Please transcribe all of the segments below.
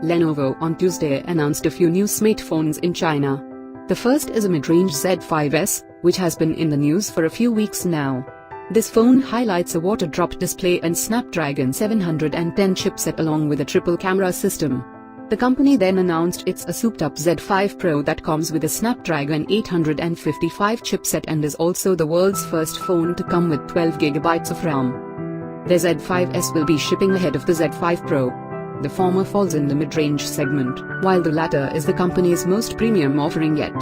Lenovo on Tuesday announced a few new smartphones in China. The first is a mid-range Z5s, which has been in the news for a few weeks now. This phone highlights a waterdrop display and Snapdragon 710 chipset along with a triple camera system. The company then announced it's a souped-up Z5 Pro that comes with a Snapdragon 855 chipset and is also the world's first phone to come with 12GB of RAM. The Z5s will be shipping ahead of the Z5 Pro. The former falls in the mid-range segment, while the latter is the company's most premium offering yet.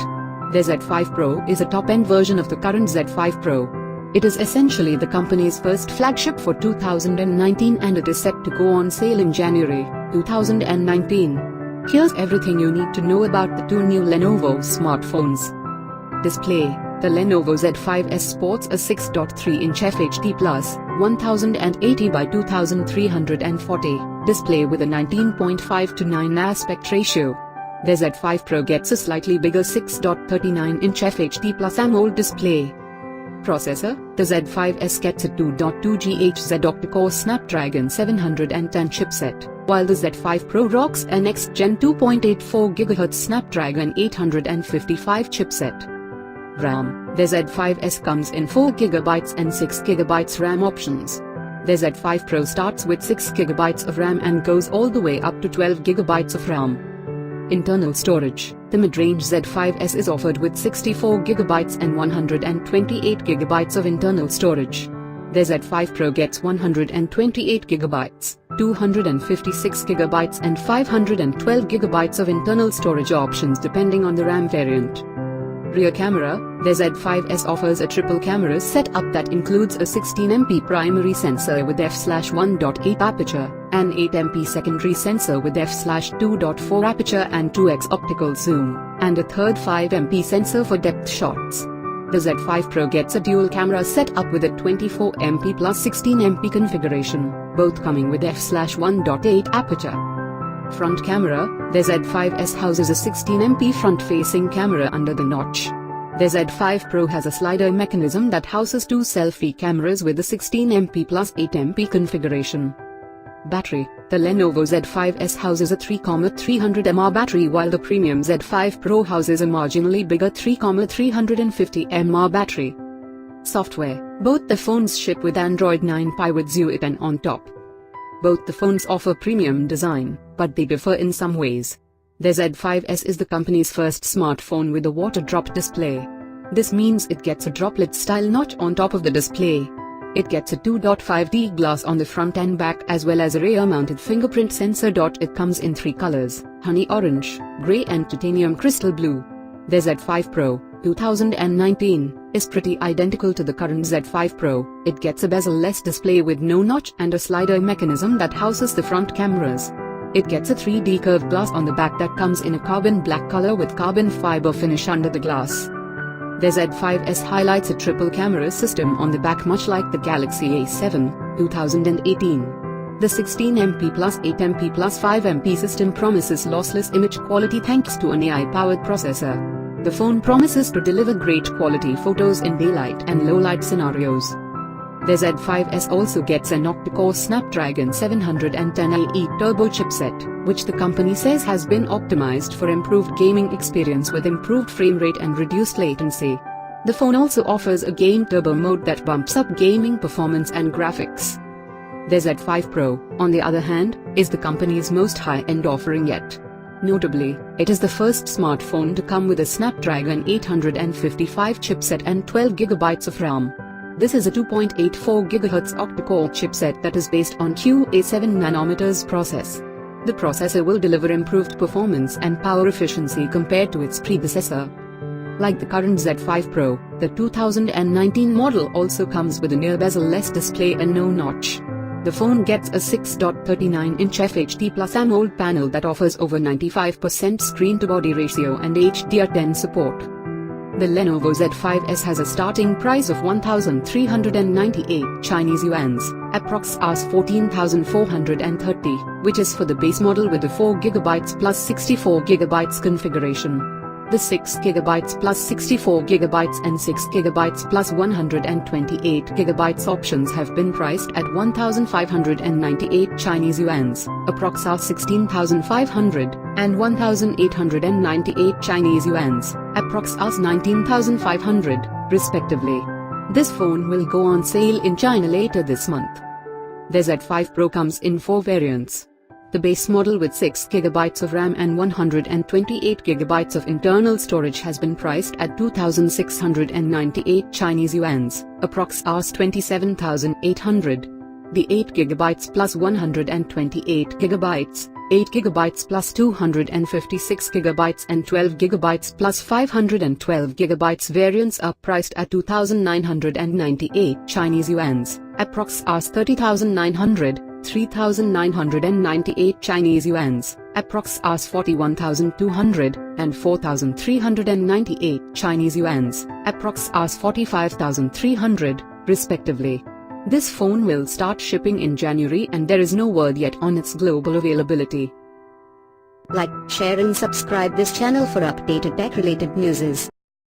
The Z5 Pro is a top-end version of the current Z5 Pro. It is essentially the company's first flagship for 2019 and it is set to go on sale in January 2019. Here's everything you need to know about the two new Lenovo smartphones. Display. The Lenovo Z5s sports a 6.3-inch FHD+ 1080 by 2340 display with a 19.5:9 aspect ratio. The Z5 Pro gets a slightly bigger 6.39-inch FHD+ AMOLED display. Processor. The Z5s gets a 2.2 GHz octa-core Snapdragon 710 chipset, while the Z5 Pro rocks a next-gen 2.84 GHz Snapdragon 855 chipset. RAM. The Z5s comes in 4GB and 6GB RAM options. The Z5 Pro starts with 6GB of RAM and goes all the way up to 12GB of RAM. Internal storage. The mid-range Z5s is offered with 64GB and 128GB of internal storage. The Z5 Pro gets 128GB, 256GB and 512GB of internal storage options depending on the RAM variant. Rear camera. The Z5s offers a triple camera setup that includes a 16MP primary sensor with f/1.8 aperture, an 8MP secondary sensor with f/2.4 aperture and 2x optical zoom, and a third 5MP sensor for depth shots. The Z5 Pro gets a dual camera setup with a 24MP plus 16MP configuration, both coming with f/1.8 aperture. Front camera. The Z5s houses a 16MP front-facing camera under the notch. The Z5 Pro has a slider mechanism that houses two selfie cameras with a 16MP plus 8MP configuration. Battery. The Lenovo Z5s houses a 3,300 mAh battery while the premium Z5 Pro houses a marginally bigger 3,350 mAh battery. Software. Both the phones ship with Android 9 Pie with Zue 10 on top. Both the phones offer premium design, but they differ in some ways. The Z5s is the company's first smartphone with a waterdrop display. This means it gets a droplet-style notch on top of the display. It gets a 2.5D glass on the front and back as well as a rear-mounted fingerprint sensor. It comes in three colors, honey orange, grey and titanium crystal blue. The Z5 Pro, 2019, is pretty identical to the current Z5 Pro. It gets a bezel-less display with no notch and a slider mechanism that houses the front cameras. It gets a 3D curved glass on the back that comes in a carbon black color with carbon fiber finish under the glass. The Z5s highlights a triple camera system on the back much like the Galaxy A7, 2018. The 16MP plus 8MP plus 5MP system promises lossless image quality thanks to an AI-powered processor. The phone promises to deliver great quality photos in daylight and low-light scenarios. The Z5s also gets an octa-core Snapdragon 710 turbo chipset, which the company says has been optimized for improved gaming experience with improved frame rate and reduced latency. The phone also offers a game turbo mode that bumps up gaming performance and graphics. The Z5 Pro, on the other hand, is the company's most high-end offering yet. Notably, it is the first smartphone to come with a Snapdragon 855 chipset and 12GB of RAM. This is a 2.84 GHz octa-core chipset that is based on QA7nm process. The processor will deliver improved performance and power efficiency compared to its predecessor. Like the current Z5 Pro, the 2019 model also comes with a near bezel-less display and no notch. The phone gets a 6.39-inch FHD+ AMOLED panel that offers over 95% screen-to-body ratio and HDR10 support. The Lenovo Z5s has a starting price of 1,398 Chinese yuans, approx Rs 14,430, which is for the base model with the 4GB plus 64GB configuration. The 6GB plus 64GB and 6GB plus 128GB options have been priced at 1,598 Chinese yuans, approx 16,500, and 1,898 Chinese yuans, approx 19,500, respectively. This phone will go on sale in China later this month. The Z5 Pro comes in 4 variants. The base model with 6GB of RAM and 128GB of internal storage has been priced at 2,698 Chinese yuans, approx 27,800. The 8GB plus 128GB, 8GB plus 256GB and 12GB plus 512GB variants are priced at 2,998 Chinese yuans, approx 30,900. 3,998 Chinese yuans, approx 41,200, and 4,398 Chinese yuans, approx 45,300, respectively. This phone will start shipping in January and there is no word yet on its global availability. Like, share and subscribe this channel for updated tech-related news.